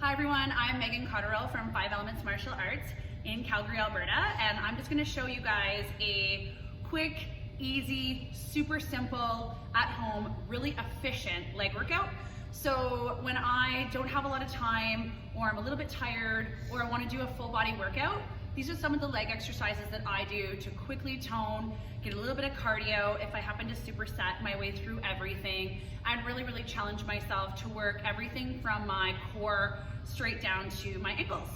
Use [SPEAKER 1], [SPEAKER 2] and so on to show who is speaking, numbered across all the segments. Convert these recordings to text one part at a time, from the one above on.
[SPEAKER 1] Hi everyone, I'm Megan Cotterill from 5 Elements Martial Arts in Calgary, Alberta, and I'm just going to show you guys a quick, easy, super simple, at home, really efficient leg workout. So when I don't have a lot of time, or I'm a little bit tired, or I want to do a full body workout, these are some of the leg exercises that I do to quickly tone, get a little bit of cardio if I happen to superset my way through everything, and really challenge myself to work everything from my core straight down to my ankles.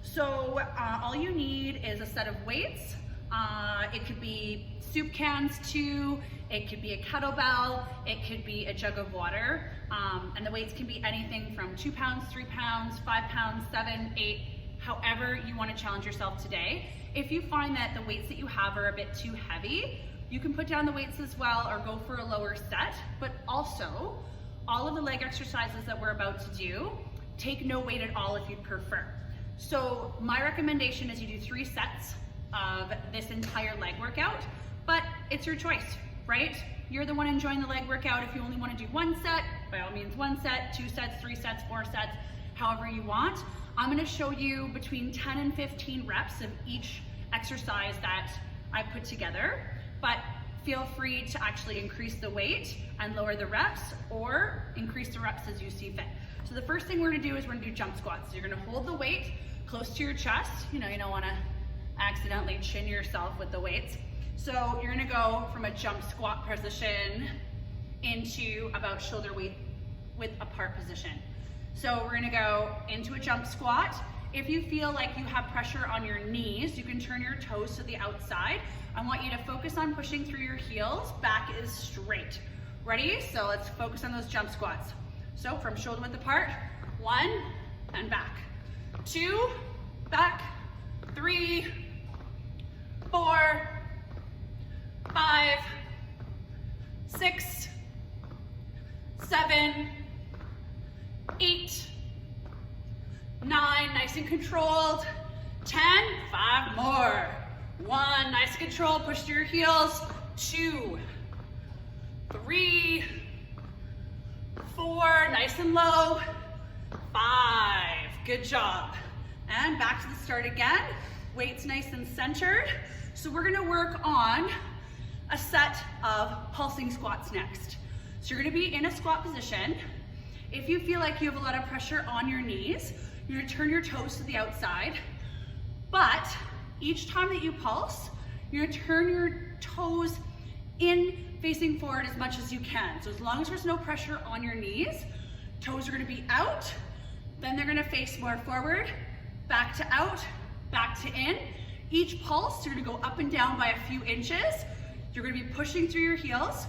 [SPEAKER 1] So all you need is a set of weights. It could be soup cans too, it could be a kettlebell, it could be a jug of water, and the weights can be anything from 2 pounds, 3 pounds, 5 pounds, 7, 8, however you want to challenge yourself today. If you find that the weights that you have are a bit too heavy, you can put down the weights as well or go for a lower set, but also all of the leg exercises that we're about to do, take no weight at all if you'd prefer. So my recommendation is you do 3 sets of this entire leg workout, but it's your choice, right? You're the one enjoying the leg workout. If you only want to do 1 set, by all means 1 set, 2 sets, 3 sets, 4 sets, however you want. I'm going to show you between 10 and 15 reps of each exercise that I put together, but feel free to actually increase the weight and lower the reps, or increase the reps as you see fit. So the first thing we're going to do is we're going to do jump squats. So you're going to hold the weight close to your chest. You know, you don't want to accidentally chin yourself with the weights. So you're going to go from a jump squat position into about shoulder width apart position. So we're going to go into a jump squat. If you feel like you have pressure on your knees, you can turn your toes to the outside. I want you to focus on pushing through your heels. Back is straight. Ready? So let's focus on those jump squats. So from shoulder width apart, 1 and back, 2, back, 3, 4, 5, 6, 7, 8, 9, nice and controlled, 10, 5 more, 1, nice and controlled, push through your heels, 2, 3, 4, nice and low, 5, good job. And back to the start again, weights nice and centered. So we're gonna work on a set of pulsing squats next. So you're gonna be in a squat position. If you feel like you have a lot of pressure on your knees, you're gonna turn your toes to the outside, but each time that you pulse, you're gonna turn your toes in facing forward as much as you can. So as long as there's no pressure on your knees, toes are gonna be out, then they're gonna face more forward, back to out, back to in. Each pulse, you're gonna go up and down by a few inches. You're gonna be pushing through your heels.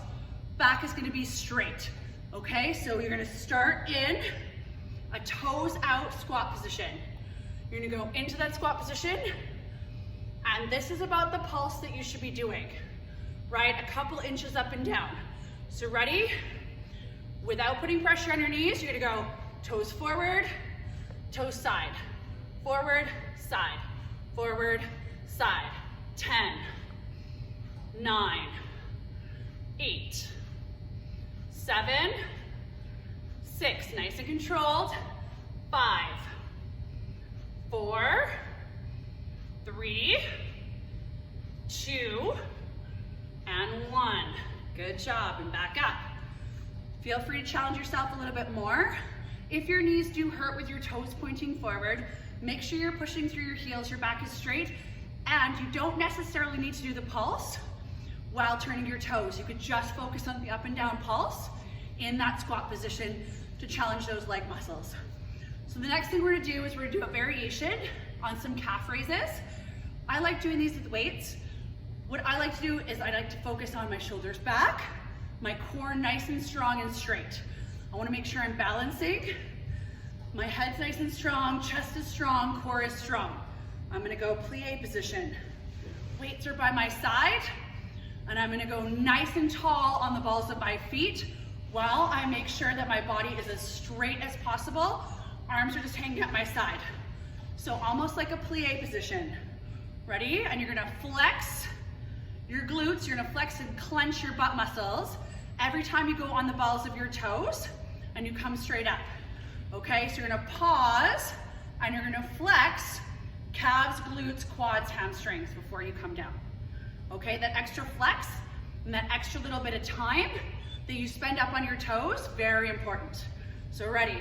[SPEAKER 1] Back is gonna be straight, okay? So you're gonna start in a toes out squat position. You're gonna go into that squat position, and this is about the pulse that you should be doing, right? A couple inches up and down. So ready? Without putting pressure on your knees, you're gonna go toes forward, toes side, forward, side, forward, side. 10, 9, 8, 7, 6, nice and controlled, 5, 4, 3, 2, and 1. Good job, and back up. Feel free to challenge yourself a little bit more. If your knees do hurt with your toes pointing forward, make sure you're pushing through your heels, your back is straight, and you don't necessarily need to do the pulse while turning your toes. You could just focus on the up and down pulse in that squat position to challenge those leg muscles. So the next thing we're gonna do is we're gonna do a variation on some calf raises. I like doing these with weights. What I like to do is I like to focus on my shoulders back, my core nice and strong and straight. I wanna make sure I'm balancing. My head's nice and strong, chest is strong, core is strong. I'm gonna go plie position. Weights are by my side, and I'm gonna go nice and tall on the balls of my feet while I make sure that my body is as straight as possible. Arms are just hanging at my side. So almost like a plie position. Ready? And you're gonna flex your glutes, you're gonna flex and clench your butt muscles every time you go on the balls of your toes and you come straight up. Okay, so you're gonna pause and you're gonna flex calves, glutes, quads, hamstrings before you come down. Okay, that extra flex and that extra little bit of time that you spend up on your toes, very important. So ready,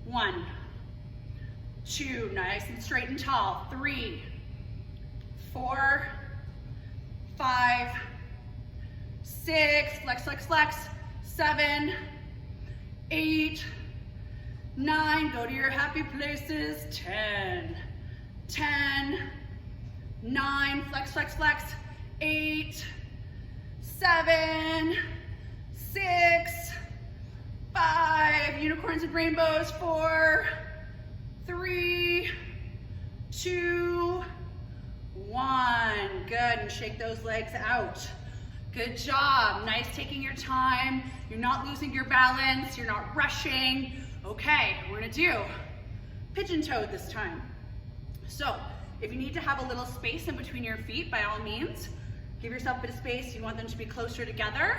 [SPEAKER 1] 1, 2, nice and straight and tall, 3, 4, 5, 6, flex, flex, flex, 7, 8, 9, go to your happy places, 10, 9, flex, flex, flex, 8, 7, 6, 5, unicorns and rainbows, 4, 3, 2, 1. Good, and shake those legs out. Good job, nice taking your time. You're not losing your balance, you're not rushing. Okay, we're gonna do pigeon toed this time. So, if you need to have a little space in between your feet, by all means, give yourself a bit of space. You want them to be closer together.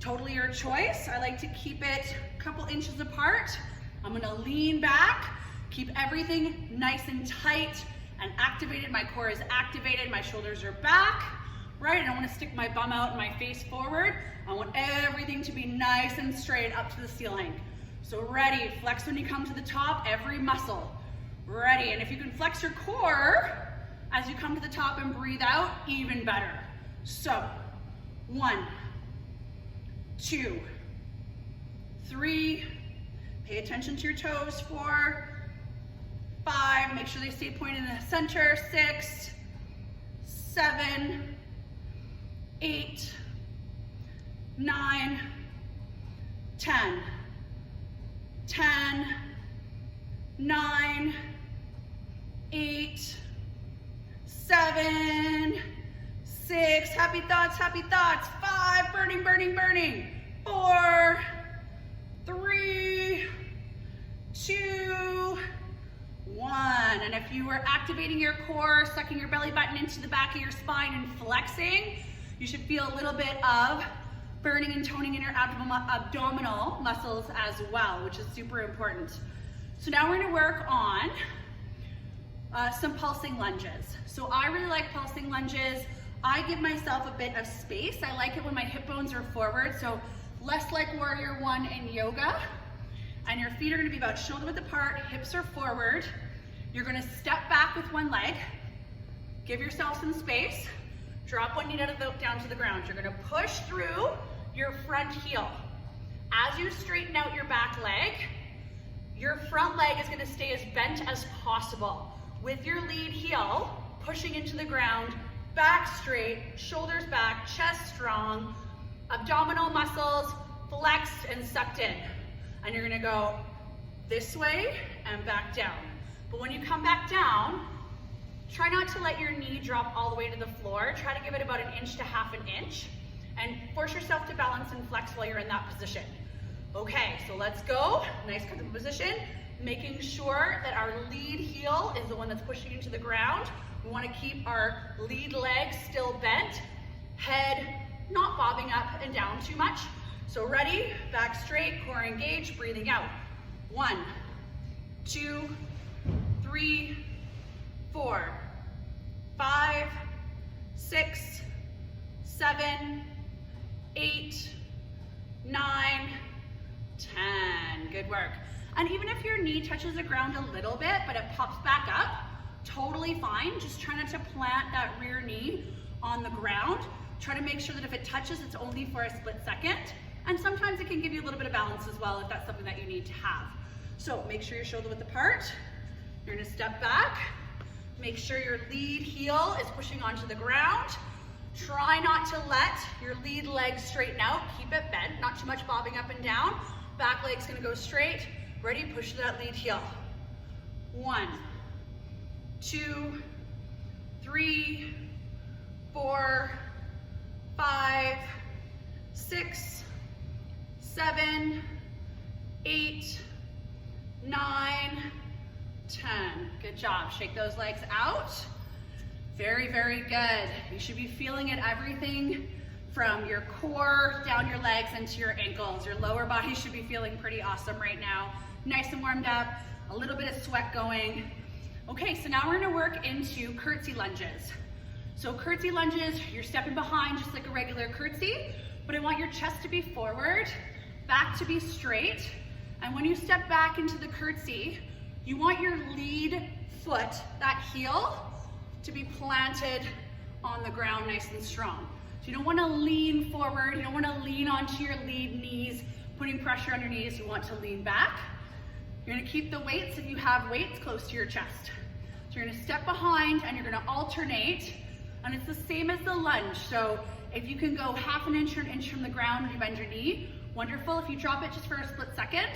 [SPEAKER 1] Totally your choice. I like to keep it a couple inches apart. I'm gonna lean back, keep everything nice and tight and activated. My core is activated, my shoulders are back, right? I don't wanna stick my bum out and my face forward. I want everything to be nice and straight up to the ceiling. So ready, flex when you come to the top, every muscle. Ready, and if you can flex your core as you come to the top and breathe out, even better. So, 1, 2, 3, pay attention to your toes, 4, 5, make sure they stay pointed in the center, 6, 7, 8, 9, 10, 9, 8, 7, 6, happy thoughts, 5, burning, burning, burning, 4, 3, 2, 1. And if you were activating your core, sucking your belly button into the back of your spine and flexing, you should feel a little bit of burning and toning in your abdominal muscles as well, which is super important. So now we're gonna work on some pulsing lunges. So I really like pulsing lunges. I give myself a bit of space. I like it when my hip bones are forward, so less like warrior one in yoga. And your feet are gonna be about shoulder width apart, hips are forward. You're gonna step back with one leg, give yourself some space, drop one knee down to the ground. You're gonna push through your front heel. As you straighten out your back leg, your front leg is gonna stay as bent as possible. With your lead heel pushing into the ground, back straight, shoulders back, chest strong, abdominal muscles flexed and sucked in. And you're gonna go this way and back down. But when you come back down, try not to let your knee drop all the way to the floor. Try to give it about 1 inch to 1/2 inch and force yourself to balance and flex while you're in that position. Okay, so let's go. Nice comfortable position. Making sure that our lead heel is the one that's pushing into the ground. We want to keep our lead leg still bent, head not bobbing up and down too much. So ready, back straight, core engaged, breathing out. 1, 2, 3, 4, 5, 6, 7, 8, 9, 10. Good work. And even if your knee touches the ground a little bit, but it pops back up, totally fine. Just try not to plant that rear knee on the ground. Try to make sure that if it touches, it's only for a split second. And sometimes it can give you a little bit of balance as well if that's something that you need to have. So make sure your shoulder width apart. You're gonna step back. Make sure your lead heel is pushing onto the ground. Try not to let your lead leg straighten out. Keep it bent, not too much bobbing up and down. Back leg's gonna go straight. Ready, push that lead heel. 1, 2, 3, 4, 5, 6, 7, 8, 9, 10. Good job. Shake those legs out. Very, very good. You should be feeling it, everything from your core down your legs into your ankles. Your lower body should be feeling pretty awesome right now. Nice and warmed up, a little bit of sweat going. Okay, so now we're gonna work into curtsy lunges. So curtsy lunges, you're stepping behind just like a regular curtsy, but I want your chest to be forward, back to be straight. And when you step back into the curtsy, you want your lead foot, that heel, to be planted on the ground nice and strong. So you don't wanna lean forward, you don't wanna lean onto your lead knees, putting pressure on your knees. You want to lean back. You're gonna keep the weights, if you have weights, close to your chest. So you're gonna step behind and you're gonna alternate, and it's the same as the lunge. So if you can go half an inch or an inch from the ground when you bend your knee, wonderful. If you drop it just for a split second,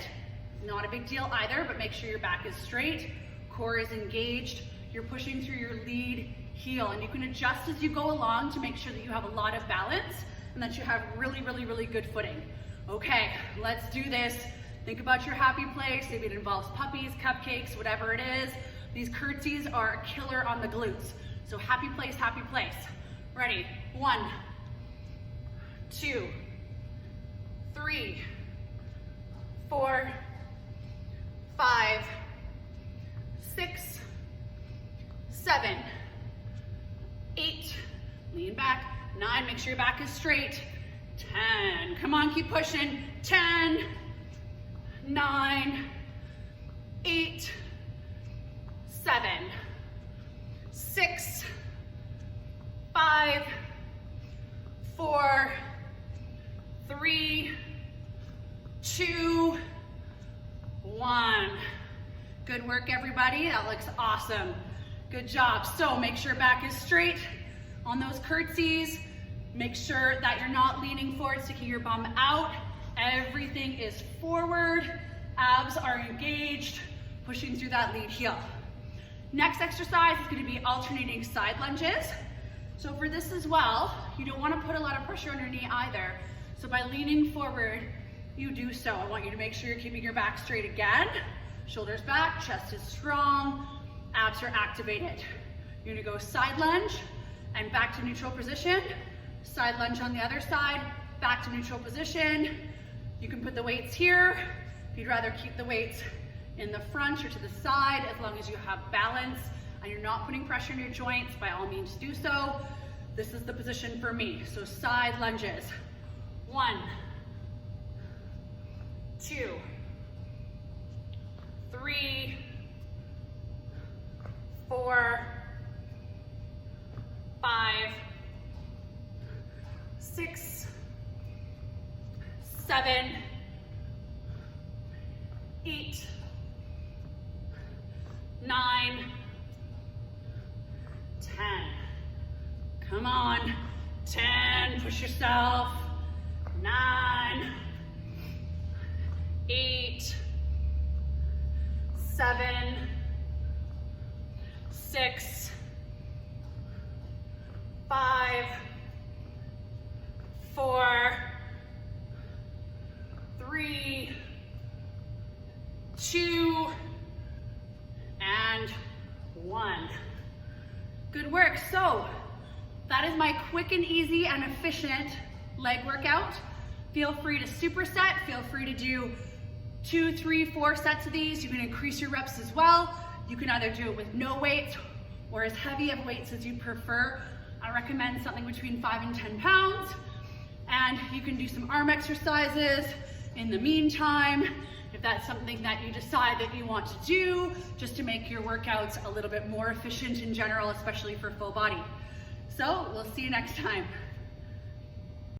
[SPEAKER 1] not a big deal either, but make sure your back is straight, core is engaged, you're pushing through your lead heel, and you can adjust as you go along to make sure that you have a lot of balance and that you have really, really, really good footing. Okay, let's do this. Think about your happy place. Maybe it involves puppies, cupcakes, whatever it is. These curtsies are a killer on the glutes. So happy place, happy place. Ready? 1, 2, 3, 4, 5, 6, 7, 8, lean back, 9, make sure your back is straight, 10, come on, keep pushing, 10, 9, 8, 7, 6, 5, 4, 3, 2, 1. Good work, everybody. That looks awesome. Good job. So make sure back is straight on those curtsies. Make sure that you're not leaning forward, sticking your bum out. Everything is forward. Abs are engaged, pushing through that lead heel. Next exercise is going to be alternating side lunges. So for this as well, you don't want to put a lot of pressure on your knee either. So by leaning forward, you do so. I want you to make sure you're keeping your back straight again. Shoulders back, chest is strong, abs are activated. You're gonna go side lunge and back to neutral position. Side lunge on the other side, back to neutral position. You can put the weights here. If you'd rather keep the weights in the front or to the side, as long as you have balance and you're not putting pressure on your joints, by all means do so. This is the position for me. So side lunges. 1, 2, 3, 4, 5, 6, 7, 8, 9, 10. Come on. 10, push yourself. 9, 8, 7, 6, 5, 4, 3, 2, and 1. Good work. So that is my quick and easy and efficient leg workout. Feel free to superset. Feel free to do 2, 3, 4 sets of these. You can increase your reps as well. You can either do it with no weights or as heavy of weights as you prefer. I recommend something between 5 and 10 pounds. And you can do some arm exercises in the meantime, if that's something that you decide that you want to do, just to make your workouts a little bit more efficient in general, especially for full body. So we'll see you next time.